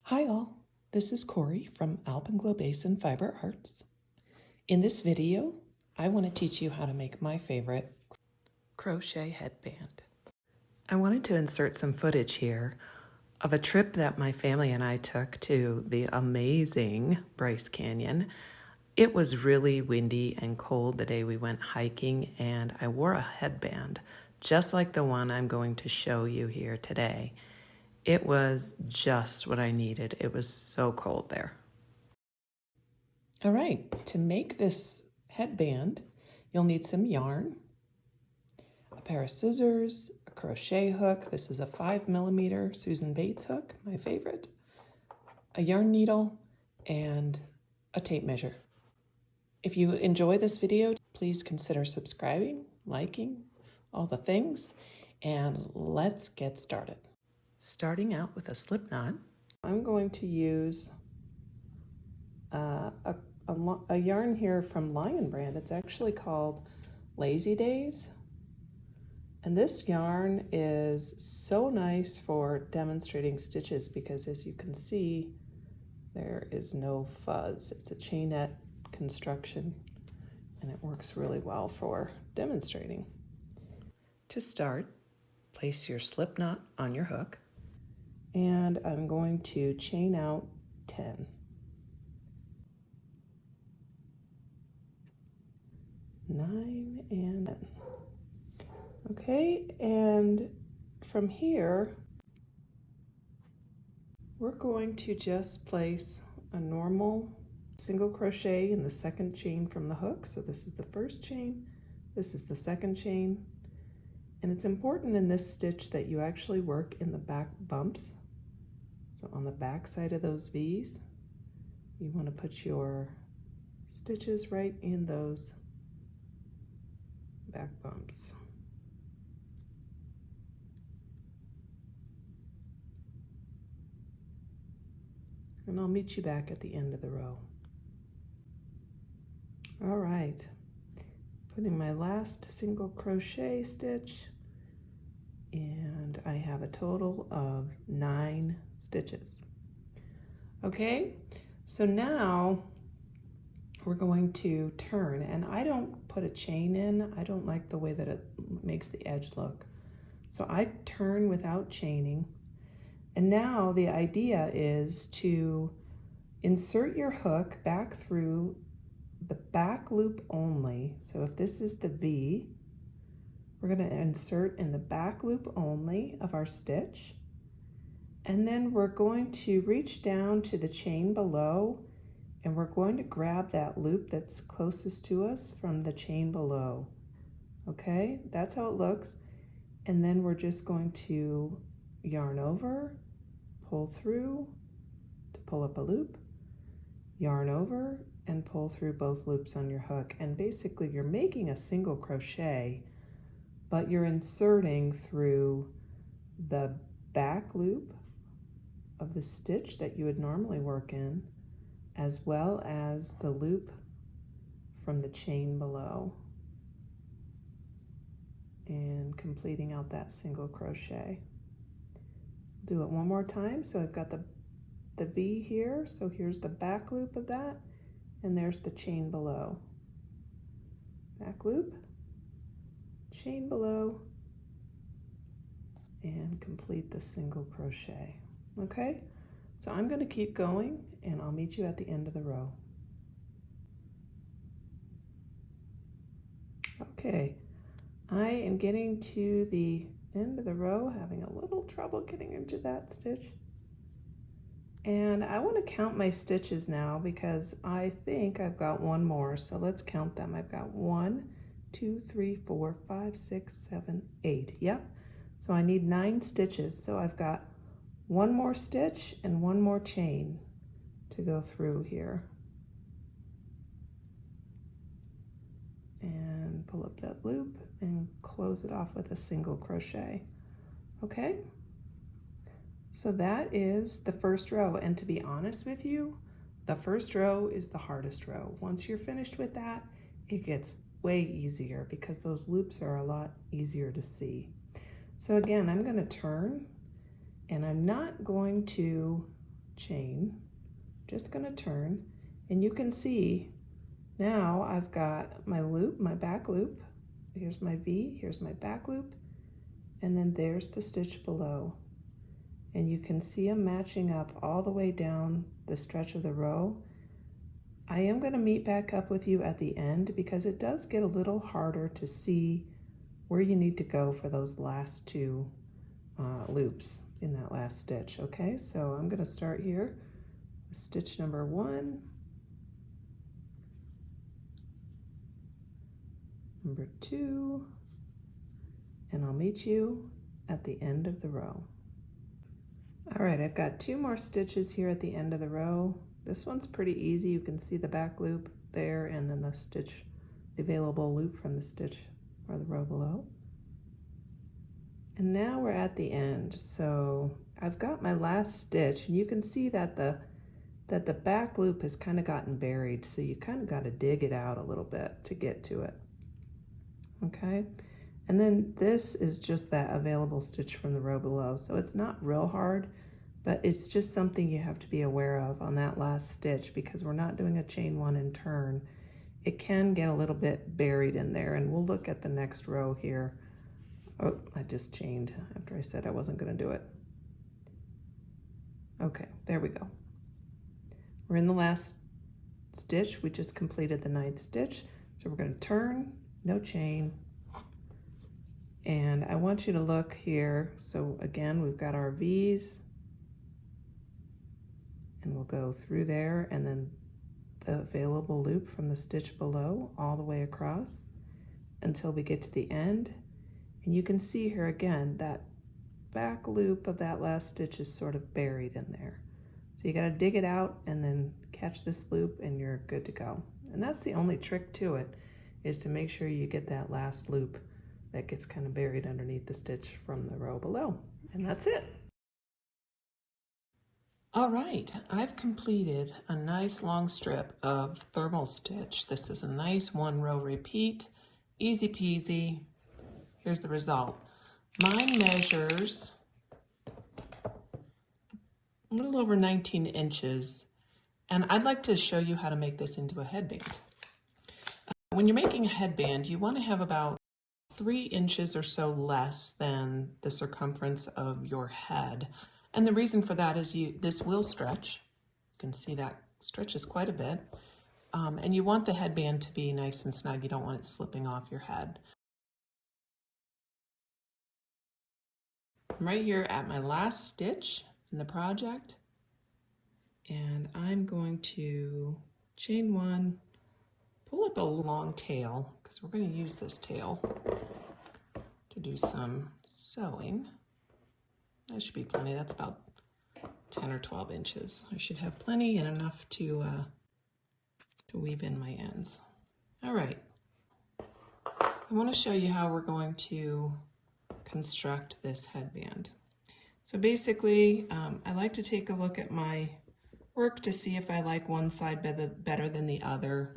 Hi all, this is Corey from Alpenglow Basin Fiber Arts. In this video, I want to teach you how to make my favorite crochet headband. I wanted to insert some footage here of a trip that my family and I took to the amazing Bryce Canyon. It was really windy and cold the day we went hiking, and I wore a headband just like the one I'm going to show you here today. It was just what I needed. It was so cold there. All right, to make this headband, you'll need some yarn, a pair of scissors, a crochet hook. This is a 5mm Susan Bates hook, my favorite, a yarn needle, and a tape measure. If you enjoy this video, please consider subscribing, liking, all the things, and let's get started. Starting out with a slip knot, I'm going to use a yarn here from Lion Brand. It's actually called Lazy Days. And this yarn is so nice for demonstrating stitches because, as you can see, there is no fuzz. It's a chainette construction and it works really well for demonstrating. To start, place your slip knot on your hook, and I'm going to chain out 10. 9 and 10. Okay, and from here, we're going to just place a normal single crochet in the second chain from the hook. So this is the first chain, this is the second chain, and it's important in this stitch that you actually work in the back bumps. So on the back side of those V's, you want to put your stitches right in those back bumps. And I'll meet you back at the end of the row. All right, putting my last single crochet stitch, and I have a total of 9 stitches. Okay, so now we're going to turn, and I don't put a chain in. I don't like the way that it makes the edge look. So I turn without chaining. And now the idea is to insert your hook back through the back loop only. So if this is the V, we're going to insert in the back loop only of our stitch. And then we're going to reach down to the chain below, and we're going to grab that loop that's closest to us from the chain below. Okay, that's how it looks. And then we're just going to yarn over, pull through to pull up a loop, yarn over, and pull through both loops on your hook. And basically you're making a single crochet, but you're inserting through the back loop of the stitch that you would normally work in, as well as the loop from the chain below, and completing out that single crochet. Do it one more time. So I've got the V here, so here's the back loop of that, and there's the chain below. Back loop, chain below, and complete the single crochet. Okay, so I'm going to keep going, and I'll meet you at the end of the row. Okay, I am getting to the end of the row, having a little trouble getting into that stitch. And I want to count my stitches now because I think I've got one more. So let's count them. I've got 1, 2, 3, 4, 5, 6, 7, 8. Yep. So I need 9 stitches. So I've got one more stitch and one more chain to go through here. And pull up that loop and close it off with a single crochet. Okay? So that is the first row, and to be honest with you, the first row is the hardest row. Once you're finished with that, it gets way easier because those loops are a lot easier to see. So again, I'm going to turn, and I'm not going to chain, just going to turn, and you can see now I've got my loop, my back loop. Here's my V, here's my back loop, and then there's the stitch below. And you can see them matching up all the way down the stretch of the row. I am going to meet back up with you at the end because it does get a little harder to see where you need to go for those last two loops in that last stitch. Okay, so I'm going to start here with stitch number 1, number 2, and I'll meet you at the end of the row. All right, I've got 2 more stitches here at the end of the row. This one's pretty easy. You can see the back loop there and then the stitch, the available loop from the stitch or the row below. And now we're at the end. So I've got my last stitch, and you can see that the back loop has kind of gotten buried. So you kind of got to dig it out a little bit to get to it. Okay. And then this is just that available stitch from the row below. So it's not real hard, but it's just something you have to be aware of on that last stitch because we're not doing a chain 1 and turn. It can get a little bit buried in there, and we'll look at the next row here. Oh, I just chained after I said I wasn't going to do it. Okay, there we go. We're in the last stitch. We just completed the 9th stitch. So we're going to turn, no chain. And I want you to look here. So again, we've got our V's, and we'll go through there, and then the available loop from the stitch below all the way across until we get to the end. And you can see here again, that back loop of that last stitch is sort of buried in there. So you got to dig it out and then catch this loop and you're good to go. And that's the only trick to it, is to make sure you get that last loop that gets kind of buried underneath the stitch from the row below. And that's it. All right, I've completed a nice long strip of thermal stitch. This is a nice 1-row repeat, easy peasy. Here's the result. Mine measures a little over 19 inches, and I'd like to show you how to make this into a headband. When you're making a headband, you want to have about 3 inches or so less than the circumference of your head. And the reason for that is this will stretch. You can see that stretches quite a bit. And you want the headband to be nice and snug. You don't want it slipping off your head. I'm right here at my last stitch in the project, and I'm going to chain 1, pull up a long tail, because we're going to use this tail to do some sewing. That should be plenty. That's about 10 or 12 inches. I should have plenty and enough to weave in my ends. All right. I want to show you how we're going to construct this headband. So basically, I like to take a look at my work to see if I like one side better than the other.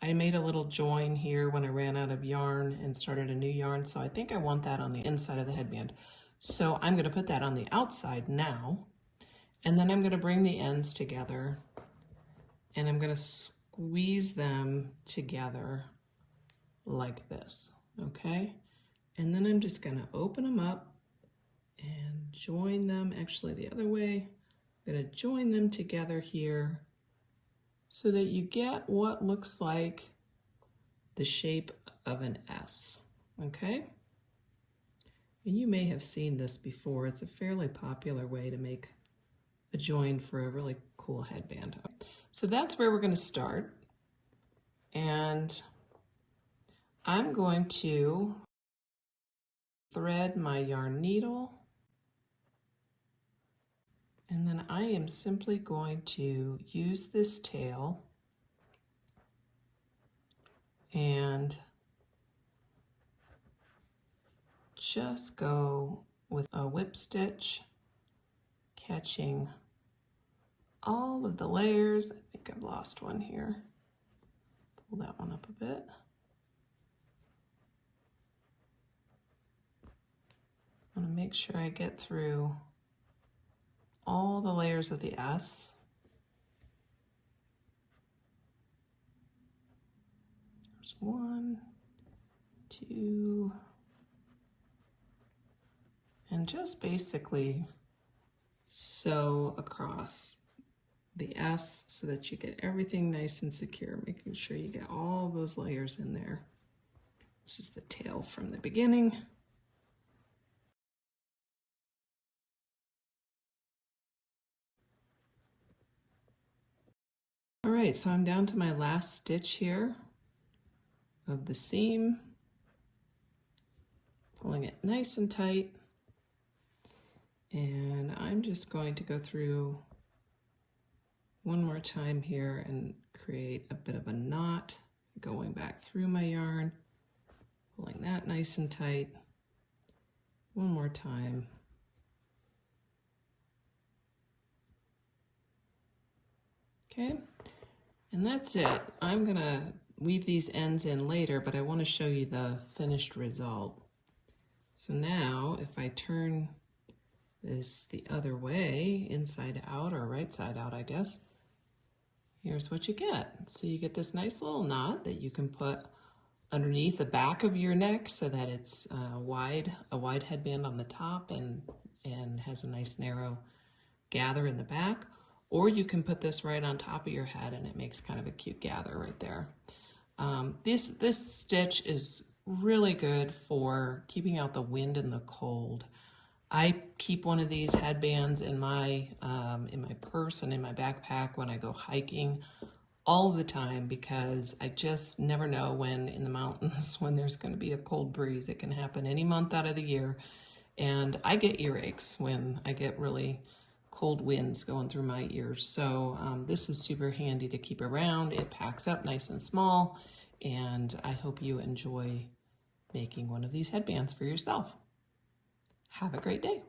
I made a little join here when I ran out of yarn and started a new yarn, so I think I want that on the inside of the headband. So I'm going to put that on the outside now, and then I'm going to bring the ends together, and I'm going to squeeze them together like this, okay? And then I'm just going to open them up and join them, actually the other way. I'm going to join them together here so that you get what looks like the shape of an S, okay? And you may have seen this before. It's a fairly popular way to make a join for a really cool headband. So that's where we're going to start. And I'm going to thread my yarn needle, and then I am simply going to use this tail and just go with a whip stitch, catching all of the layers. I think I've lost one here. Pull that one up a bit. I want to make sure I get through all the layers of the S. There's 1, 2, and just basically sew across the S so that you get everything nice and secure, making sure you get all those layers in there. This is the tail from the beginning. All right, so I'm down to my last stitch here of the seam, pulling it nice and tight, and I'm just going to go through one more time here and create a bit of a knot, going back through my yarn, pulling that nice and tight. One more time. Okay, and that's it. I'm gonna weave these ends in later, but I want to show you the finished result. So now if I turn this the other way, inside out or right side out, I guess, here's what you get. So you get this nice little knot that you can put underneath the back of your neck so that it's a wide headband on the top and has a nice narrow gather in the back. Or you can put this right on top of your head and it makes kind of a cute gather right there. This stitch is really good for keeping out the wind and the cold. I keep one of these headbands in my purse and in my backpack when I go hiking all the time, because I just never know when in the mountains when there's going to be a cold breeze. It can happen any month out of the year, and I get earaches when I get really cold winds going through my ears. So this is super handy to keep around. It packs up nice and small, and I hope you enjoy making one of these headbands for yourself. Have a great day.